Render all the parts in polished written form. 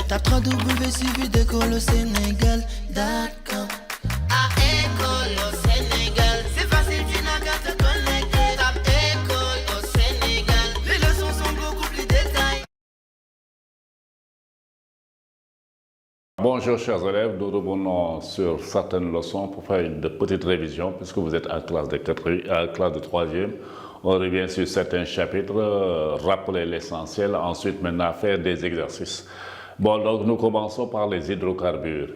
Tape www.suividécole-au-sénégal.com. À école au Sénégal, c'est facile, tu n'as qu'à te connecter. Tape école au Sénégal, les leçons sont beaucoup plus détaillées. Bonjour chers élèves, nous revenons sur certaines leçons pour faire une petite révision puisque vous êtes en classe de 3e. On revient sur certains chapitres, rappeler l'essentiel, ensuite maintenant faire des exercices. Bon, donc nous commençons par les hydrocarbures.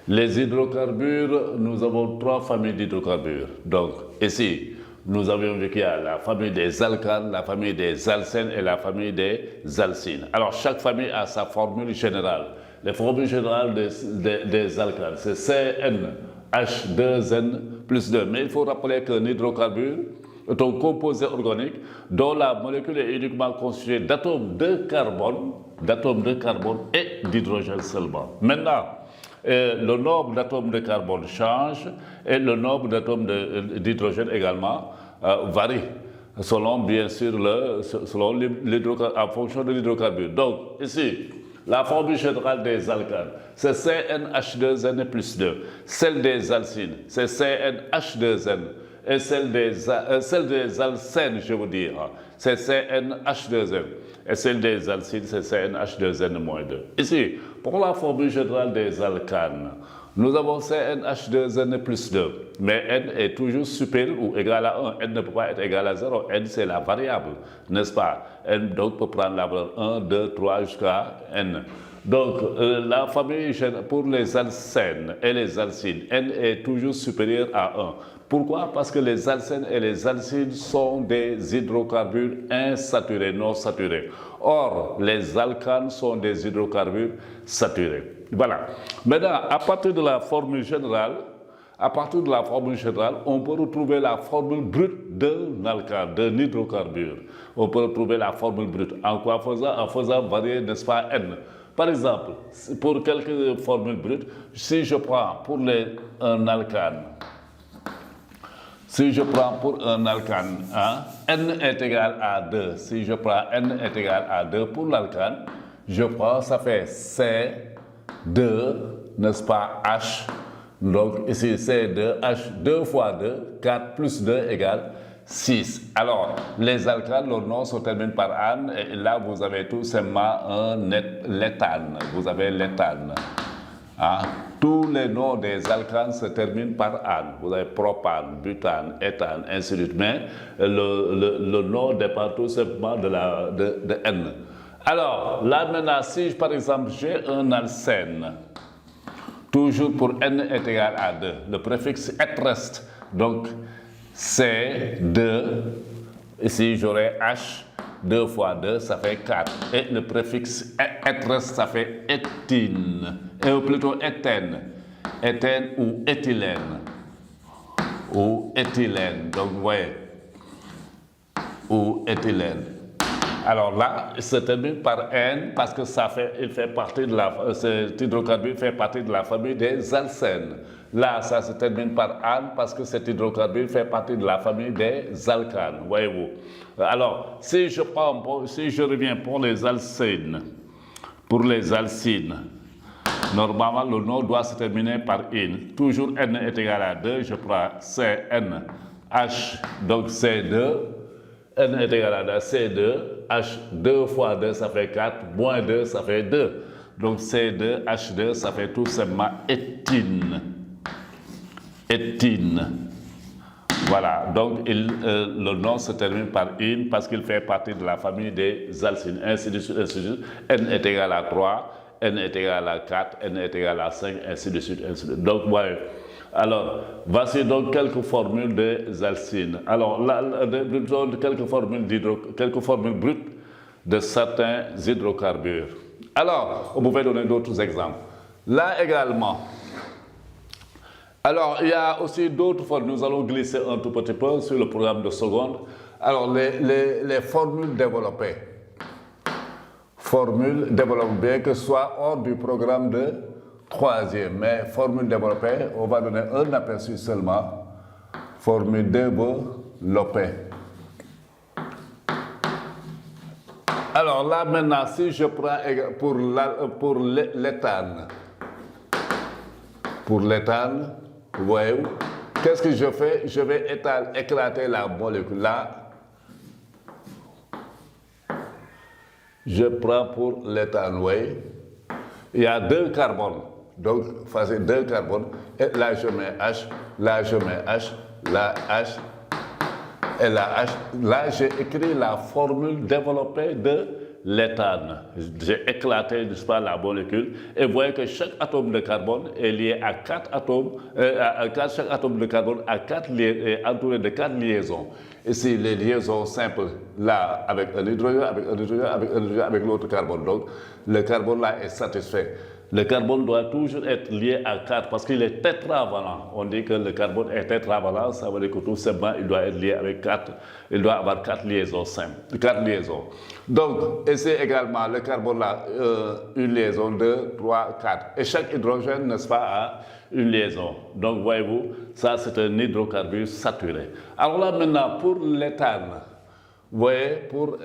Les hydrocarbures, nous avons 3 familles d'hydrocarbures. Donc ici, nous avions vu qu'il y a la famille des alcanes, la famille des alcènes et la famille des alcynes. Alors chaque famille a sa formule générale. Les formules générales des alcanes, c'est CnH2n plus 2. Mais il faut rappeler qu'un hydrocarbure est un composé organique dont la molécule est uniquement constituée d'atomes de carbone et d'hydrogène seulement. Maintenant, le nombre d'atomes de carbone change et le nombre d'atomes d'hydrogène également varie selon, bien sûr, en fonction de l'hydrocarbure. Donc, ici, la formule générale des alcanes, c'est CnH2n plus 2. Celle des alcynes, c'est CnH2n. Et celle des alcènes, je veux dire, c'est CnH2n. Et celle des alcynes, c'est CnH2n-2. Ici, pour la formule générale des alcanes, nous avons CnH2n plus 2. Mais n est toujours supérieur ou égal à 1. N ne peut pas être égal à 0. N, c'est la variable, n'est-ce pas? N, donc, peut prendre la valeur 1, 2, 3 jusqu'à n. Donc, la famille pour les alcènes et les alcynes, n est toujours supérieur à 1. Pourquoi? Parce que les alcènes et les alcynes sont des hydrocarbures insaturés, non saturés. Or, les alcanes sont des hydrocarbures saturés. Voilà. Maintenant, à partir de la formule générale, on peut retrouver la formule brute d'un alcane, d'un hydrocarbure. On peut retrouver la formule brute. En quoi faisant? En faisant varier, n'est-ce pas, n. Par exemple, pour quelques formules brutes, si je prends pour un alcane, si je prends pour un alcane, n est égal à 2. Si je prends n est égal à 2 pour l'alcane, je prends, ça fait C2, n'est-ce pas, H. Donc ici, C2, H, 2 fois 2, 4 plus 2 égale 6. Alors, les alcanes, leur nom se termine par ane, et là, vous avez tout simplement un l'éthane. Vous avez l'éthane. Tous les noms des alcanes se terminent par ane. Vous avez propane, butane, éthane, ainsi de suite. Mais le nom dépend tout simplement de N. Alors, là maintenant, si par exemple j'ai un alcène, toujours pour N est égal à 2, le préfixe et reste. Donc, C2, ici j'aurai H, 2 fois 2, ça fait 4. Et le préfixe et reste, ça fait éthine. Et plutôt éthène. Éthène ou éthylène. Ou éthylène. Donc, vous voyez. Ou éthylène. Alors là, il se termine par N parce que cet hydrocarbure fait partie de la famille des alcènes. Là, ça se termine par ane parce que cet hydrocarbure fait partie de la famille des alcanes. Voyez-vous. Alors, si je reviens pour les alcènes, normalement, le nom doit se terminer par in. Toujours n est égal à 2, je prends CnH, donc C2. N est égal à 2, C2, H, 2 fois 2, ça fait 4, moins 2, ça fait 2. Donc C2, H2, ça fait tout simplement éthine. Éthine. Voilà, donc le nom se termine par in parce qu'il fait partie de la famille des alcynes. Ainsi de suite, ainsi de suite. N est égal à 3, N est égal à 4, N est égal à 5, ainsi de suite, ainsi de suite. Donc, voilà. Alors, voici donc quelques formules des alcynes. Alors, là, quelques formules brutes de certains hydrocarbures. Alors, on pouvait donner d'autres exemples. Là également. Alors, il y a aussi d'autres formules. Nous allons glisser un tout petit peu sur le programme de seconde. Alors, les formules développées. Formules développées, bien que ce soit hors du programme de 3e. Mais formule développée, on va donner un aperçu seulement. Formule développée. Alors là maintenant, si je prends pour l'éthane, vous voyez, qu'est-ce que je fais? Je vais éclater la molécule là. Je prends pour l'éthane, vous voyez. Il y a 2 carbones. Donc, facile, 2 carbones. Et là, je mets H, là, je mets H, là, H, et là, H. Là, j'ai écrit la formule développée de l'éthane. J'ai éclaté, n'est-ce pas, la molécule. Et vous voyez que chaque atome de carbone est lié à 4 atomes, chaque atome de carbone est entouré de 4 liaisons. Ici, les liaisons simples, là, avec un hydrogène, avec un hydrogène, avec un hydrogène, avec l'autre carbone. Donc, le carbone là est satisfait. Le carbone doit toujours être lié à 4 parce qu'il est tétravalent. On dit que le carbone est tétravalent, ça veut dire que tout simplement il doit être lié avec 4. Il doit avoir 4 liaisons simples, 4 liaisons. Donc, ici également, le carbone a une liaison, 2, 3, 4. Et chaque hydrogène, n'est-ce pas, a une liaison. Donc, voyez-vous, ça c'est un hydrocarbure saturé. Alors là maintenant, pour l'éthane, vous voyez, pour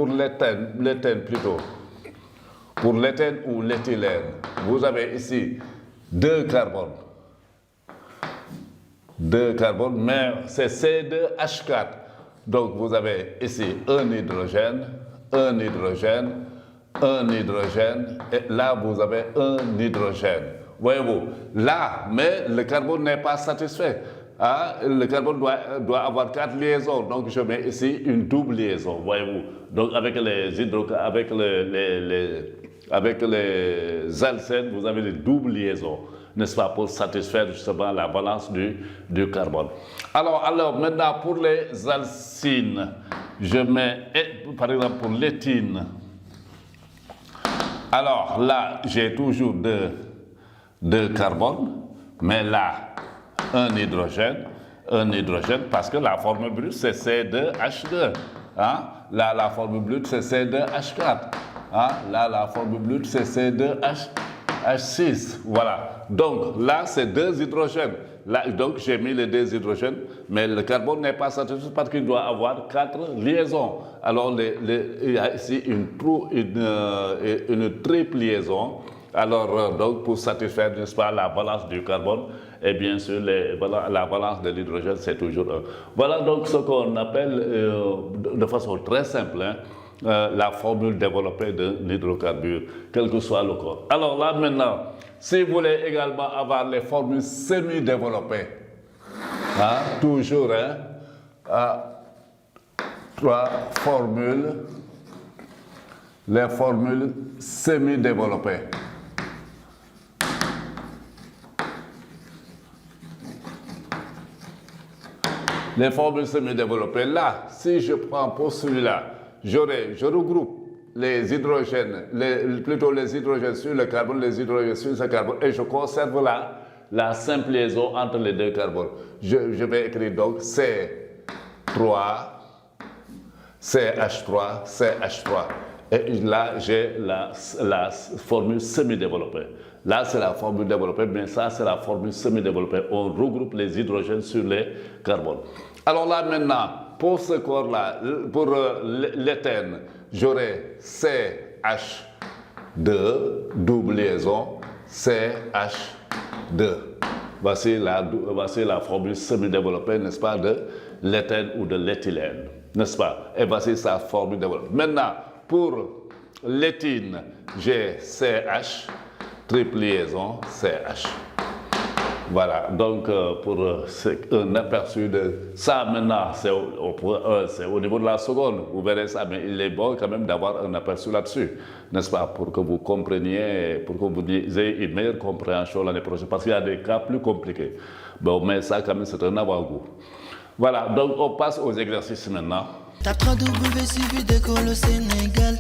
l'éthane plutôt. Pour l'éthane ou l'éthylène, vous avez ici 2 carbones. 2 carbones, mais c'est C2H4. Donc vous avez ici un hydrogène, un hydrogène, un hydrogène, et là vous avez un hydrogène. Voyez-vous, là, mais le carbone n'est pas satisfait. Hein? Le carbone doit avoir 4 liaisons, donc je mets ici une double liaison, voyez-vous. Donc avec les alcènes, vous avez les doubles liaisons, n'est-ce pas, pour satisfaire justement la balance du carbone. Alors maintenant pour les alcynes, je mets, par exemple pour l'éthine, alors là j'ai toujours 2 carbones, mais là un hydrogène, parce que la formule brute c'est C2H2. Hein? Là la formule brute c'est C2H4. Hein? Là la formule brute c'est C2H6. Voilà. Donc là c'est 2 hydrogènes. Là, donc j'ai mis les 2 hydrogènes, mais le carbone n'est pas satisfait parce qu'il doit avoir 4 liaisons. Alors il y a ici une triple liaison. Alors, donc, pour satisfaire, n'est-ce pas, la balance du carbone, et bien sûr, la balance de l'hydrogène, c'est toujours 1. Voilà donc ce qu'on appelle, de façon très simple, hein, la formule développée de l'hydrocarbure, quel que soit le corps. Alors là, maintenant, si vous voulez également avoir les formules semi-développées, hein, toujours, hein, 3 formules, les formules semi-développées. Les formules semi-développées, là, si je prends pour celui-là, je regroupe les hydrogènes, plutôt les hydrogènes sur le carbone, les hydrogènes sur ce carbone, et je conserve là la simple liaison entre les 2 carbones. Je vais écrire donc C3, CH3, CH3. Et là, j'ai la formule semi-développée. Là, c'est la formule développée, mais ça, c'est la formule semi-développée. On regroupe les hydrogènes sur les carbones. Alors là, maintenant, pour ce corps-là, pour l'éthane, j'aurai CH2, double liaison, CH2. Voici la formule semi-développée, n'est-ce pas, de l'éthane ou de l'éthylène, n'est-ce pas? Et voici sa formule développée. Maintenant, pour l'éthine, j'ai CH, triple liaison, CH. Voilà, donc pour un aperçu de ça maintenant, c'est au niveau de la seconde, vous verrez ça, mais il est bon quand même d'avoir un aperçu là-dessus, n'est-ce pas, pour que vous compreniez, pour que vous ayez une meilleure compréhension l'année prochaine, parce qu'il y a des cas plus compliqués. Bon, mais ça quand même c'est un avant-goût. Voilà, donc on passe aux exercices maintenant. Tape 3 W suivi d'école au Sénégal.